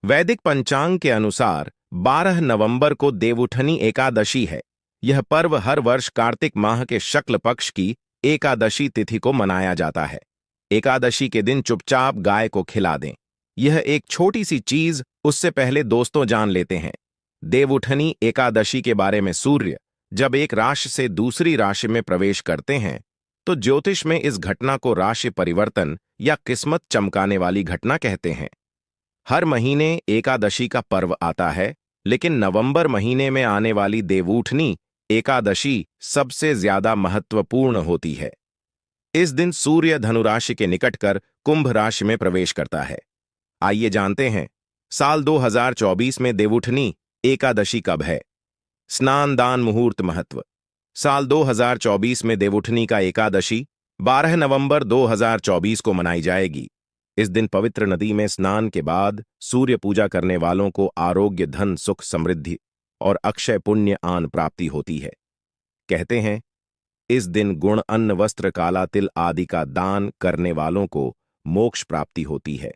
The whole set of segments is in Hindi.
वैदिक पंचांग के अनुसार 12 नवंबर को देवउठनी एकादशी है। यह पर्व हर वर्ष कार्तिक माह के शुक्ल पक्ष की एकादशी तिथि को मनाया जाता है। एकादशी के दिन चुपचाप गाय को खिला दें। यह एक छोटी सी चीज, उससे पहले दोस्तों जान लेते हैं देवउठनी एकादशी के बारे में। सूर्य जब एक राशि से दूसरी राशि में प्रवेश करते हैं तो ज्योतिष में इस घटना को राशि परिवर्तन या किस्मत चमकाने वाली घटना कहते हैं। हर महीने एकादशी का पर्व आता है, लेकिन नवंबर महीने में आने वाली देवउठनी एकादशी सबसे ज्यादा महत्वपूर्ण होती है। इस दिन सूर्य धनु राशि के निकट कर कुंभ राशि में प्रवेश करता है। आइए जानते हैं साल 2024 में देवउठनी एकादशी कब है। स्नान दान मुहूर्त महत्व। साल 2024 में देवउठनी का एकादशी 12 नवंबर 2024 को मनाई जाएगी। इस दिन पवित्र नदी में स्नान के बाद सूर्य पूजा करने वालों को आरोग्य, धन, सुख, समृद्धि और अक्षय पुण्य आन प्राप्ति होती है। कहते हैं इस दिन गुण, अन्न, वस्त्र, काला तिल आदि का दान करने वालों को मोक्ष प्राप्ति होती है।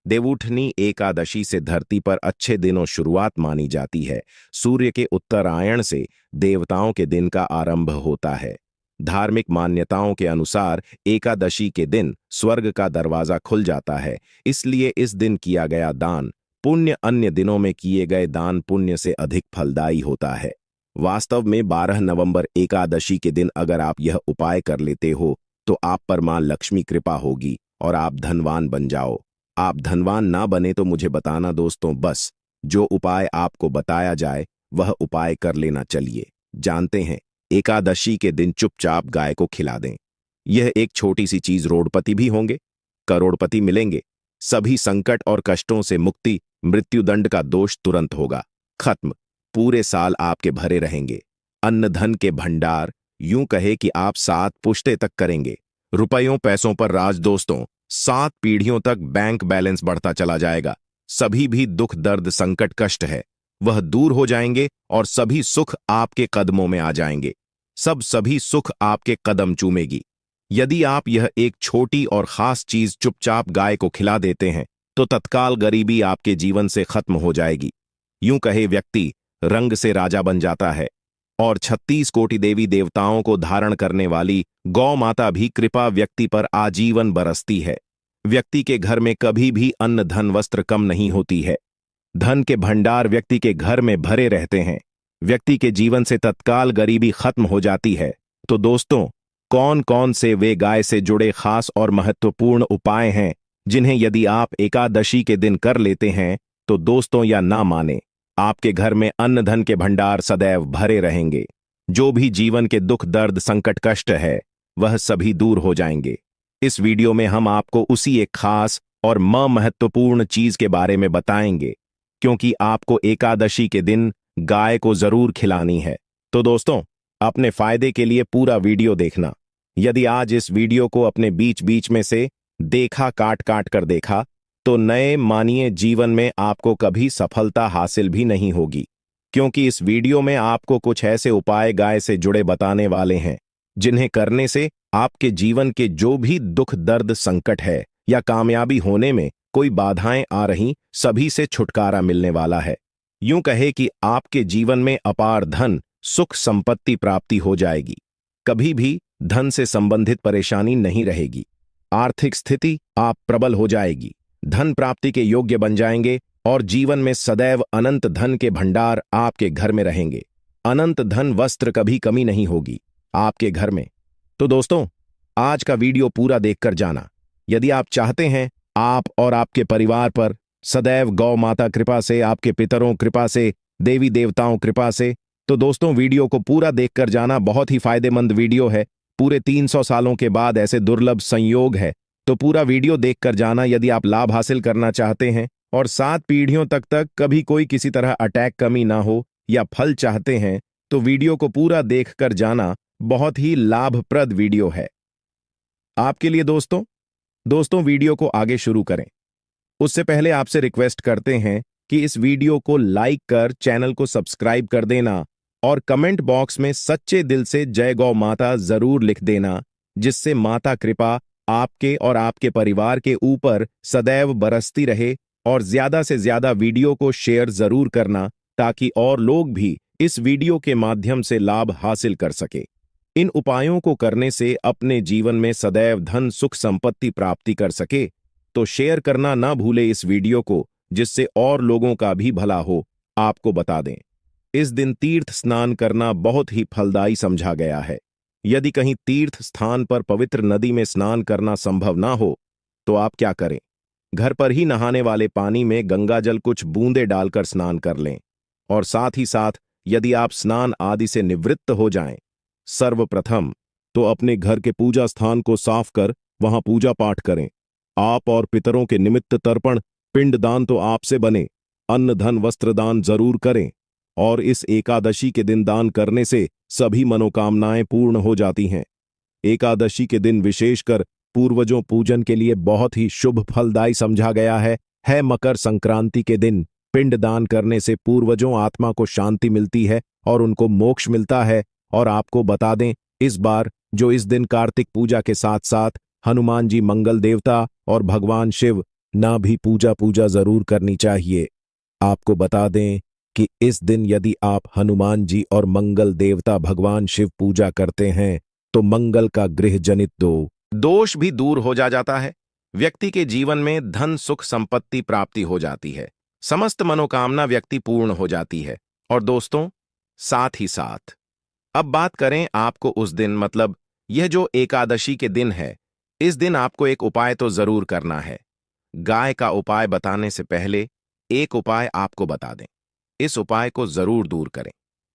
देवउठनी एकादशी से धरती पर अच्छे दिनों शुरुआत मानी जाती है। सूर्य के उत्तरायण से देवताओं के दिन का आरंभ होता है। धार्मिक मान्यताओं के अनुसार एकादशी के दिन स्वर्ग का दरवाजा खुल जाता है, इसलिए इस दिन किया गया दान पुण्य अन्य दिनों में किए गए दान पुण्य से अधिक फलदायी होता है। वास्तव में 12 नवंबर एकादशी के दिन अगर आप यह उपाय कर लेते हो तो आप पर मां लक्ष्मी कृपा होगी और आप धनवान बन जाओ। आप धनवान ना बने तो मुझे बताना दोस्तों, बस जो उपाय आपको बताया जाए वह उपाय कर लेना। चलिए जानते हैं। एकादशी के दिन चुपचाप गाय को खिला दें। यह एक छोटी सी चीज, रोडपति भी होंगे, करोड़पति मिलेंगे। सभी संकट और कष्टों से मुक्ति, मृत्युदंड का दोष तुरंत होगा खत्म। पूरे साल आपके भरे रहेंगे। अन्न धन के भंडार, यूं कहे कि आप 7 पुश्ते तक करेंगे। रुपयों पैसों पर राज दोस्तों, 7 पीढ़ियों तक बैंक बैलेंस बढ़ता चला जाएगा। सभी भी दुख, दर्द, संकट, कष्ट है वह दूर हो जाएंगे और सभी सुख आपके कदमों में आ जाएंगे। सभी सुख आपके कदम चूमेगी। यदि आप यह एक छोटी और खास चीज चुपचाप गाय को खिला देते हैं तो तत्काल गरीबी आपके जीवन से खत्म हो जाएगी। यूं कहे व्यक्ति रंग से राजा बन जाता है और 36 कोटि देवी देवताओं को धारण करने वाली गौ माता भी कृपा व्यक्ति पर आजीवन बरसती है। व्यक्ति के घर में कभी भी अन्न, धन, वस्त्र कम नहीं होती है। धन के भंडार व्यक्ति के घर में भरे रहते हैं। व्यक्ति के जीवन से तत्काल गरीबी खत्म हो जाती है। तो दोस्तों, कौन कौन से वे गाय से जुड़े खास और महत्वपूर्ण उपाय हैं जिन्हें यदि आप एकादशी के दिन कर लेते हैं तो दोस्तों या ना माने, आपके घर में अन्न धन के भंडार सदैव भरे रहेंगे। जो भी जीवन के दुख, दर्द, संकट, कष्ट है वह सभी दूर हो जाएंगे। इस वीडियो में हम आपको उसी एक खास और महत्वपूर्ण चीज के बारे में बताएंगे, क्योंकि आपको एकादशी के दिन गाय को जरूर खिलानी है। तो दोस्तों, अपने फायदे के लिए पूरा वीडियो देखना। यदि आज इस वीडियो को अपने बीच बीच में से देखा, काट काट कर देखा, तो नए मानिए जीवन में आपको कभी सफलता हासिल भी नहीं होगी, क्योंकि इस वीडियो में आपको कुछ ऐसे उपाय गाय से जुड़े बताने वाले हैं जिन्हें करने से आपके जीवन के जो भी दुख, दर्द, संकट है या कामयाबी होने में कोई बाधाएं आ रही, सभी से छुटकारा मिलने वाला है। यूं कहे कि आपके जीवन में अपार धन, सुख, संपत्ति प्राप्ति हो जाएगी। कभी भी धन से संबंधित परेशानी नहीं रहेगी। आर्थिक स्थिति आप प्रबल हो जाएगी। धन प्राप्ति के योग्य बन जाएंगे और जीवन में सदैव अनंत धन के भंडार आपके घर में रहेंगे। अनंत धन, वस्त्र, कभी कमी नहीं होगी आपके घर में। तो दोस्तों, आज का वीडियो पूरा देखकर जाना। यदि आप चाहते हैं आप और आपके परिवार पर सदैव गौ माता कृपा से, आपके पितरों कृपा से, देवी देवताओं कृपा से, तो दोस्तों वीडियो को पूरा देखकर जाना। बहुत ही फायदेमंद वीडियो है। पूरे 300 सालों के बाद ऐसे दुर्लभ संयोग है, तो पूरा वीडियो देखकर जाना यदि आप लाभ हासिल करना चाहते हैं और 7 पीढ़ियों तक कभी कोई किसी तरह अटैक, कमी ना हो या फल चाहते हैं तो वीडियो को पूरा देखकर जाना। बहुत ही लाभप्रद वीडियो है आपके लिए दोस्तों, वीडियो को आगे शुरू करें उससे पहले आपसे रिक्वेस्ट करते हैं कि इस वीडियो को लाइक कर चैनल को सब्सक्राइब कर देना और कमेंट बॉक्स में सच्चे दिल से जय गौ माता जरूर लिख देना, जिससे माता कृपा आपके और आपके परिवार के ऊपर सदैव बरसती रहे और ज्यादा से ज्यादा वीडियो को शेयर जरूर करना ताकि और लोग भी इस वीडियो के माध्यम से लाभ हासिल कर सके। इन उपायों को करने से अपने जीवन में सदैव धन सुख संपत्ति प्राप्ति कर सके तो शेयर करना ना भूले इस वीडियो को, जिससे और लोगों का भी भला हो। आपको बता दें, इस दिन तीर्थ स्नान करना बहुत ही फलदायी समझा गया है। यदि कहीं तीर्थ स्थान पर पवित्र नदी में स्नान करना संभव ना हो तो आप क्या करें, घर पर ही नहाने वाले पानी में गंगाजल कुछ बूंदे डालकर स्नान कर लें। और साथ ही साथ यदि आप स्नान आदि से निवृत्त हो जाएं, सर्वप्रथम तो अपने घर के पूजा स्थान को साफ कर वहां पूजा पाठ करें। आप और पितरों के निमित्त तर्पण पिंडदान तो आपसे बने, अन्न धन वस्त्र दान जरूर करें। और इस एकादशी के दिन दान करने से सभी मनोकामनाएं पूर्ण हो जाती हैं। एकादशी के दिन विशेषकर पूर्वजों पूजन के लिए बहुत ही शुभ फलदायी समझा गया है। मकर संक्रांति के दिन पिंडदान करने से पूर्वजों आत्मा को शांति मिलती है और उनको मोक्ष मिलता है। और आपको बता दें, इस बार जो इस दिन कार्तिक पूजा के साथ साथ हनुमान जी मंगल देवता और भगवान शिव ना भी पूजा जरूर करनी चाहिए। आपको बता दें कि इस दिन यदि आप हनुमान जी और मंगल देवता भगवान शिव पूजा करते हैं तो मंगल का गृह जनित दोष भी दूर हो जाता है। व्यक्ति के जीवन में धन सुख संपत्ति प्राप्ति हो जाती है, समस्त मनोकामना व्यक्ति पूर्ण हो जाती है। और दोस्तों, साथ ही साथ अब बात करें आपको उस दिन, मतलब यह जो एकादशी के दिन है, इस दिन आपको एक उपाय तो जरूर करना है। गाय का उपाय बताने से पहले एक उपाय आपको बता दें, इस उपाय को जरूर दूर करें।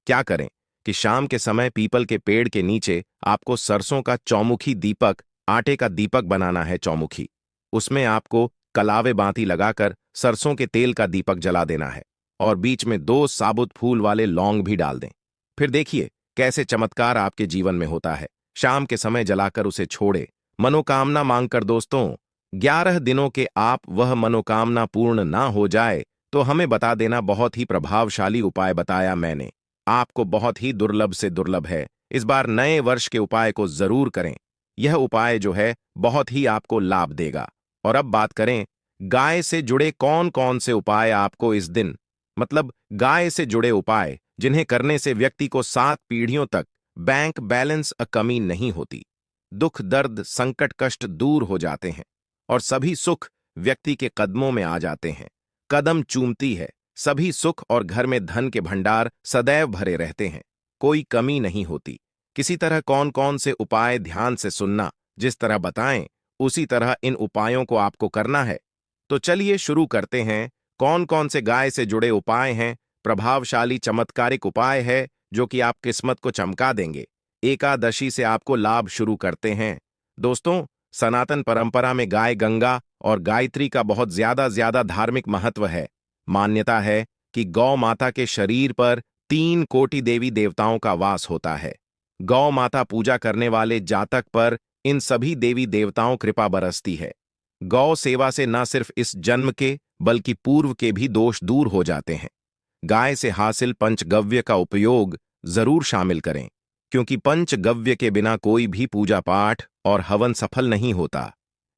क्या करें कि शाम के समय पीपल के पेड़ के नीचे आपको सरसों का चौमुखी दीपक, आटे का दीपक बनाना है चौमुखी। उसमें आपको कलावे बाती लगाकर सरसों के तेल का दीपक जला देना है और बीच में 2 साबुत फूल वाले लौंग भी डाल दें। फिर देखिए कैसे चमत्कार आपके जीवन में होता है। शाम के समय जलाकर उसे छोड़े, मनोकामना मांगकर। दोस्तों, 11 दिनों के आप वह मनोकामना पूर्ण ना हो जाए तो हमें बता देना। बहुत ही प्रभावशाली उपाय बताया मैंने आपको, बहुत ही दुर्लभ से दुर्लभ है। इस बार नए वर्ष के उपाय को जरूर करें। यह उपाय जो है बहुत ही आपको लाभ देगा। और अब बात करें गाय से जुड़े कौन कौन से उपाय आपको इस दिन, मतलब गाय से जुड़े उपाय जिन्हें करने से व्यक्ति को 7 पीढ़ियों तक बैंक बैलेंस कमी नहीं होती, दुख दर्द संकट कष्ट दूर हो जाते हैं और सभी सुख व्यक्ति के कदमों में आ जाते हैं। कदम चूमती है सभी सुख और घर में धन के भंडार सदैव भरे रहते हैं, कोई कमी नहीं होती। किसी तरह कौन कौन से उपाय ध्यान से सुनना, जिस तरह बताएं उसी तरह इन उपायों को आपको करना है। तो चलिए शुरू करते हैं। कौन कौन से गाय से जुड़े उपाय हैं, प्रभावशाली चमत्कारिक उपाय है जो कि आप किस्मत को चमका देंगे। एकादशी से आपको लाभ शुरू करते हैं। दोस्तों, सनातन परंपरा में गाय गंगा और गायत्री का बहुत ज्यादा धार्मिक महत्व है। मान्यता है कि गौ माता के शरीर पर 3 कोटि देवी देवताओं का वास होता है। गौ माता पूजा करने वाले जातक पर इन सभी देवी देवताओं कृपा बरसती है। गौ सेवा से न सिर्फ इस जन्म के बल्कि पूर्व के भी दोष दूर हो जाते हैं। गाय से हासिल पंचगव्य का उपयोग जरूर शामिल करें, क्योंकि पंचगव्य के बिना कोई भी पूजा पाठ और हवन सफल नहीं होता।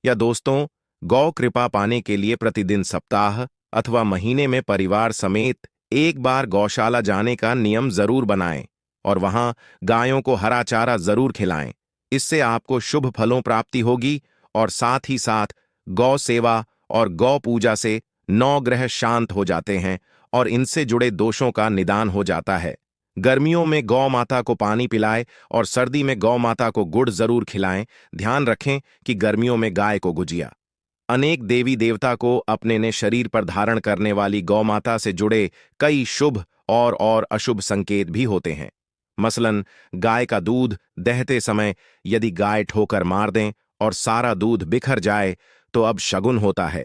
या दोस्तों, गौ कृपा पाने के लिए प्रतिदिन सप्ताह अथवा महीने में परिवार समेत एक बार गौशाला जाने का नियम जरूर बनाएं और वहां गायों को हरा चारा जरूर खिलाएं। इससे आपको शुभ फलों प्राप्ति होगी और साथ ही साथ गौ सेवा और गौ पूजा से 9 ग्रह शांत हो जाते हैं और इनसे जुड़े दोषों का निदान हो जाता है। गर्मियों में गौ माता को पानी पिलाएं और सर्दी में गौ माता को गुड़ जरूर खिलाएं। ध्यान रखें कि गर्मियों में गाय को गुजिया। अनेक देवी देवता को अपने ने शरीर पर धारण करने वाली गौ माता से जुड़े कई शुभ और अशुभ संकेत भी होते हैं। मसलन गाय का दूध दहते समय यदि गाय ठोकर मार दें और सारा दूध बिखर जाए तो अब शगुन होता है।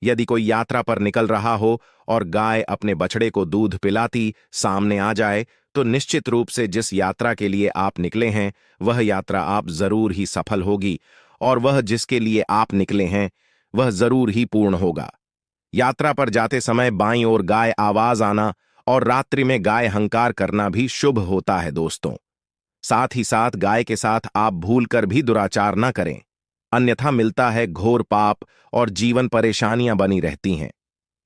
यदि कोई यात्रा पर निकल रहा हो और गाय अपने बछड़े को दूध पिलाती सामने आ जाए तो निश्चित रूप से जिस यात्रा के लिए आप निकले हैं वह यात्रा आप जरूर ही सफल होगी और वह जिसके लिए आप निकले हैं वह जरूर ही पूर्ण होगा। यात्रा पर जाते समय बाईं ओर गाय आवाज आना और रात्रि में गाय हंकार करना भी शुभ होता है। दोस्तों, साथ ही साथ गाय के साथ आप भूलकर भी दुराचार न करें, अन्यथा मिलता है घोर पाप और जीवन परेशानियां बनी रहती हैं।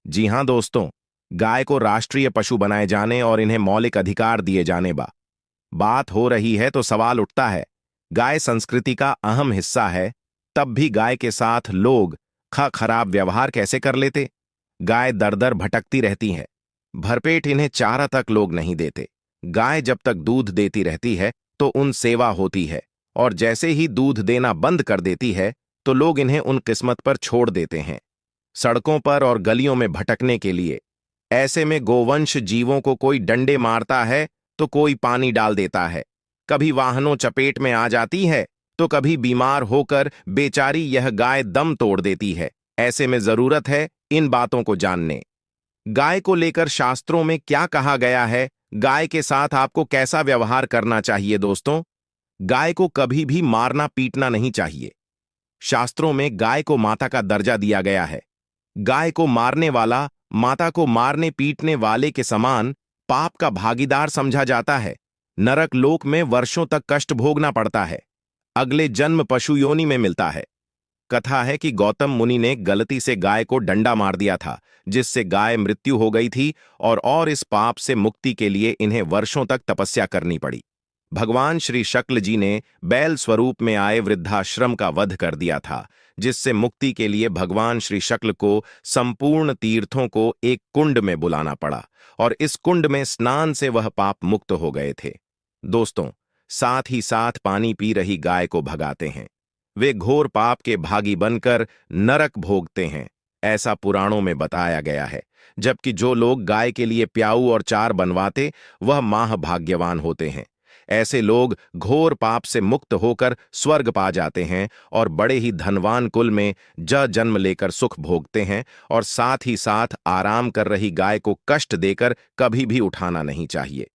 जी हाँ दोस्तों, गाय को राष्ट्रीय पशु बनाए जाने और इन्हें मौलिक अधिकार दिए जाने बात हो रही है तो सवाल उठता है, गाय संस्कृति का अहम हिस्सा है, तब भी गाय के साथ लोग खराब व्यवहार कैसे कर लेते। गाय दर दर भटकती रहती है, भरपेट इन्हें चारा तक लोग नहीं देते। गाय जब तक दूध देती रहती है तो उन सेवा होती है, और जैसे ही दूध देना बंद कर देती है तो लोग इन्हें उन किस्मत पर छोड़ देते हैं, सड़कों पर और गलियों में भटकने के लिए। ऐसे में गोवंश जीवों को कोई डंडे मारता है तो कोई पानी डाल देता है, कभी वाहनों चपेट में आ जाती है तो कभी बीमार होकर बेचारी यह गाय दम तोड़ देती है। ऐसे में जरूरत है इन बातों को जानने। गाय को लेकर शास्त्रों में क्या कहा गया है, गाय के साथ आपको कैसा व्यवहार करना चाहिए दोस्तों। गाय को कभी भी मारना पीटना नहीं चाहिए। शास्त्रों में गाय को माता का दर्जा दिया गया है। गाय को मारने वाला माता को मारने पीटने वाले के समान पाप का भागीदार समझा जाता है। नरक लोक में वर्षों तक कष्ट भोगना पड़ता है, अगले जन्म पशु योनि में मिलता है। कथा है कि गौतम मुनि ने गलती से गाय को डंडा मार दिया था, जिससे गाय मृत्यु हो गई थी, और इस पाप से मुक्ति के लिए इन्हें वर्षों तक तपस्या करनी पड़ी। भगवान श्री शुक्ल जी ने बैल स्वरूप में आए वृद्धाश्रम का वध कर दिया था, जिससे मुक्ति के लिए भगवान श्री शुक्ल को संपूर्ण तीर्थों को एक कुंड में बुलाना पड़ा, और इस कुंड में स्नान से वह पाप मुक्त हो गए थे। दोस्तों, साथ ही साथ पानी पी रही गाय को भगाते हैं, वे घोर पाप के भागी बनकर नरक भोगते हैं, ऐसा पुराणों में बताया गया है। जबकि जो लोग गाय के लिए प्याऊ और चार बनवाते, वह महाभाग्यवान होते हैं। ऐसे लोग घोर पाप से मुक्त होकर स्वर्ग पा जाते हैं और बड़े ही धनवान कुल में जन्म लेकर सुख भोगते हैं, और साथ ही साथ आराम कर रही गाय को कष्ट देकर कभी भी उठाना नहीं चाहिए।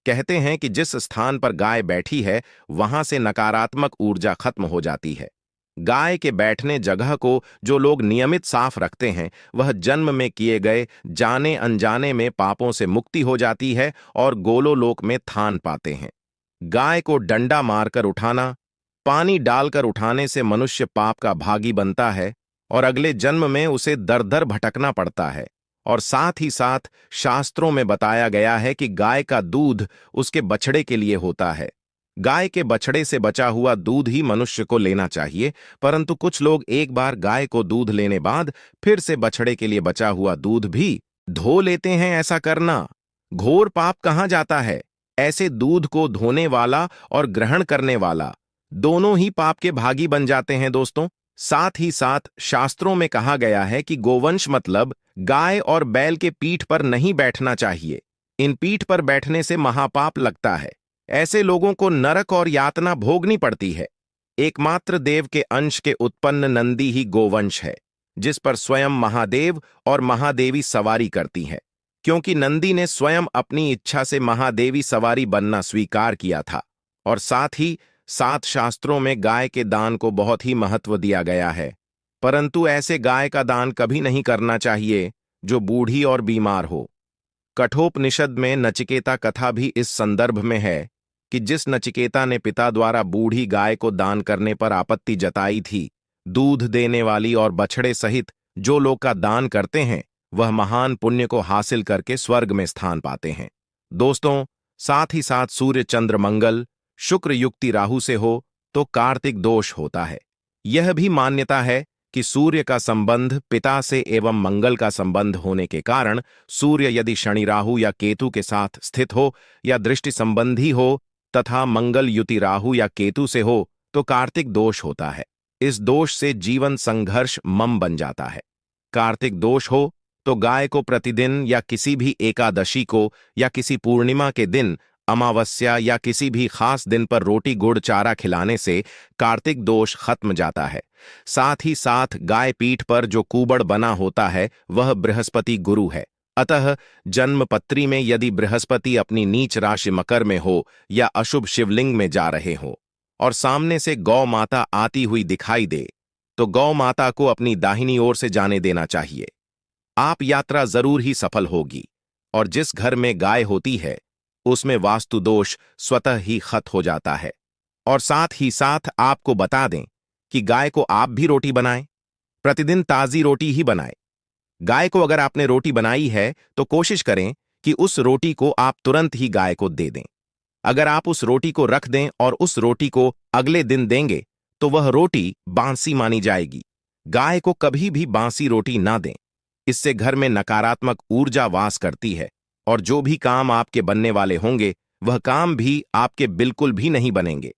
कहते हैं कि जिस स्थान पर गाय बैठी है वहां से नकारात्मक ऊर्जा खत्म हो जाती है। गाय के बैठने जगह को जो लोग नियमित साफ रखते हैं, वह जन्म में किए गए जाने अनजाने में पापों से मुक्ति हो जाती है और गोलोलोक में थान पाते हैं। गाय को डंडा मारकर उठाना, पानी डालकर उठाने से मनुष्य पाप का भागी बनता है और अगले जन्म में उसे दर दर भटकना पड़ता है। और साथ ही साथ शास्त्रों में बताया गया है कि गाय का दूध उसके बछड़े के लिए होता है। गाय के बछड़े से बचा हुआ दूध ही मनुष्य को लेना चाहिए, परंतु कुछ लोग एक बार गाय को दूध लेने बाद फिर से बछड़े के लिए बचा हुआ दूध भी धो लेते हैं। ऐसा करना घोर पाप कहाँ जाता है। ऐसे दूध को धोने वाला और ग्रहण करने वाला दोनों ही पाप के भागी बन जाते हैं दोस्तों। साथ ही साथ शास्त्रों में कहा गया है कि गोवंश मतलब गाय और बैल के पीठ पर नहीं बैठना चाहिए। इन पीठ पर बैठने से महापाप लगता है। ऐसे लोगों को नरक और यातना भोगनी पड़ती है। एकमात्र देव के अंश के उत्पन्न नंदी ही गोवंश है, जिस पर स्वयं महादेव और महादेवी सवारी करती हैं, क्योंकि नंदी ने स्वयं अपनी इच्छा से महादेवी सवारी बनना स्वीकार किया था। और साथ ही सात शास्त्रों में गाय के दान को बहुत ही महत्व दिया गया है, परंतु ऐसे गाय का दान कभी नहीं करना चाहिए जो बूढ़ी और बीमार हो। कठोपनिषद में नचिकेता कथा भी इस संदर्भ में है कि जिस नचिकेता ने पिता द्वारा बूढ़ी गाय को दान करने पर आपत्ति जताई थी, दूध देने वाली और बछड़े सहित जो लोग का दान करते हैं वह महान पुण्य को हासिल करके स्वर्ग में स्थान पाते हैं। दोस्तों, साथ ही साथ सूर्य चंद्र मंगल शुक्र युक्ति राहु से हो तो कार्तिक दोष होता है। यह भी मान्यता है कि सूर्य का संबंध पिता से एवं मंगल का संबंध होने के कारण सूर्य यदि शनि राहु या केतु के साथ स्थित हो या दृष्टि संबंधी हो तथा मंगल युति राहु या केतु से हो तो कार्तिक दोष होता है। इस दोष से जीवन संघर्ष मम बन जाता है। कार्तिक दोष हो तो गाय को प्रतिदिन या किसी भी एकादशी को या किसी पूर्णिमा के दिन, अमावस्या या किसी भी खास दिन पर रोटी गुड़ चारा खिलाने से कार्तिक दोष खत्म जाता है। साथ ही साथ गाय पीठ पर जो कुबड़ बना होता है वह बृहस्पति गुरु है। अतः जन्मपत्री में यदि बृहस्पति अपनी नीच राशि मकर में हो या अशुभ शिवलिंग में जा रहे हो और सामने से गौ माता आती हुई दिखाई दे तो गौ माता को अपनी दाहिनी ओर से जाने देना चाहिए। आप यात्रा जरूर ही सफल होगी। और जिस घर में गाय होती है उसमें वास्तु दोष स्वतः ही खत्म हो जाता है। और साथ ही साथ आपको बता दें कि गाय को आप भी रोटी बनाएं, प्रतिदिन ताजी रोटी ही बनाएं। गाय को अगर आपने रोटी बनाई है तो कोशिश करें कि उस रोटी को आप तुरंत ही गाय को दे दें। अगर आप उस रोटी को रख दें और उस रोटी को अगले दिन देंगे तो वह रोटी बांसी मानी जाएगी। गाय को कभी भी बांसी रोटी ना दें। इससे घर में नकारात्मक ऊर्जा वास करती है और जो भी काम आपके बनने वाले होंगे वह काम भी आपके बिल्कुल भी नहीं बनेंगे।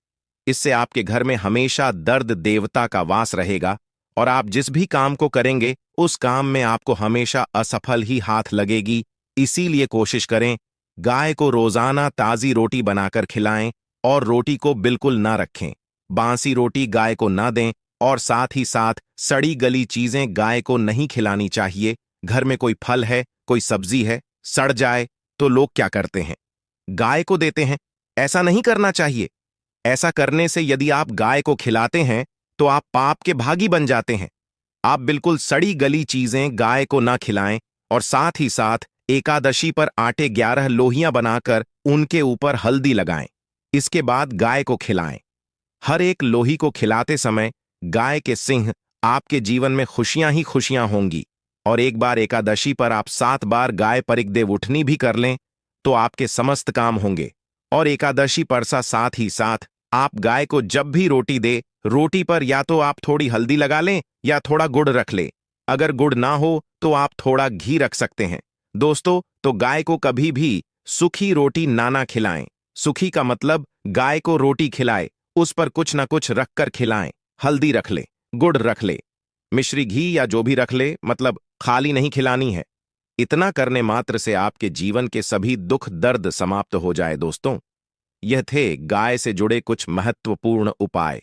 इससे आपके घर में हमेशा दर्द देवता का वास रहेगा और आप जिस भी काम को करेंगे उस काम में आपको हमेशा असफल ही हाथ लगेगी। इसीलिए कोशिश करें गाय को रोजाना ताजी रोटी बनाकर खिलाएं और रोटी को बिल्कुल ना रखें। बांसी रोटी गाय को ना दें और साथ ही साथ सड़ी गली चीजें गाय को नहीं खिलानी चाहिए। घर में कोई फल है, कोई सब्जी है, सड़ जाए तो लोग क्या करते हैं? गाय को देते हैं। ऐसा नहीं करना चाहिए। ऐसा करने से यदि आप गाय को खिलाते हैं तो आप पाप के भागी बन जाते हैं। आप बिल्कुल सड़ी गली चीजें गाय को ना खिलाएं और साथ ही साथ एकादशी पर आटे 11 लोहियां बनाकर उनके ऊपर हल्दी लगाएं। इसके बाद गाय को खिलाएं। हर एक लोही को खिलाते समय गाय के सिंह आपके जीवन में खुशियां ही खुशियां होंगी। और एक बार एकादशी पर आप 7 बार गाय परिकदेव उठनी भी कर लें तो आपके समस्त काम होंगे। और एकादशी पर साथ ही साथ आप गाय को जब भी रोटी दे, रोटी पर या तो आप थोड़ी हल्दी लगा लें या थोड़ा गुड़ रख लें। अगर गुड़ ना हो तो आप थोड़ा घी रख सकते हैं। दोस्तों, तो गाय को कभी भी सूखी रोटी ना खिलाएं। सूखी का मतलब गाय को रोटी खिलाए, उस पर कुछ ना कुछ रखकर खिलाएं। हल्दी रख ले, गुड़ रख ले, मिश्री घी या जो भी रख ले, मतलब खाली नहीं खिलानी है। इतना करने मात्र से आपके जीवन के सभी दुख दर्द समाप्त हो जाए। दोस्तों, यह थे गाय से जुड़े कुछ महत्वपूर्ण उपाय,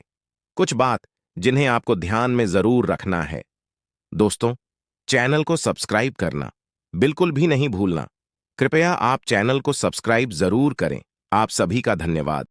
कुछ बात जिन्हें आपको ध्यान में जरूर रखना है। दोस्तों, चैनल को सब्सक्राइब करना बिल्कुल भी नहीं भूलना। कृपया आप चैनल को सब्सक्राइब जरूर करें। आप सभी का धन्यवाद।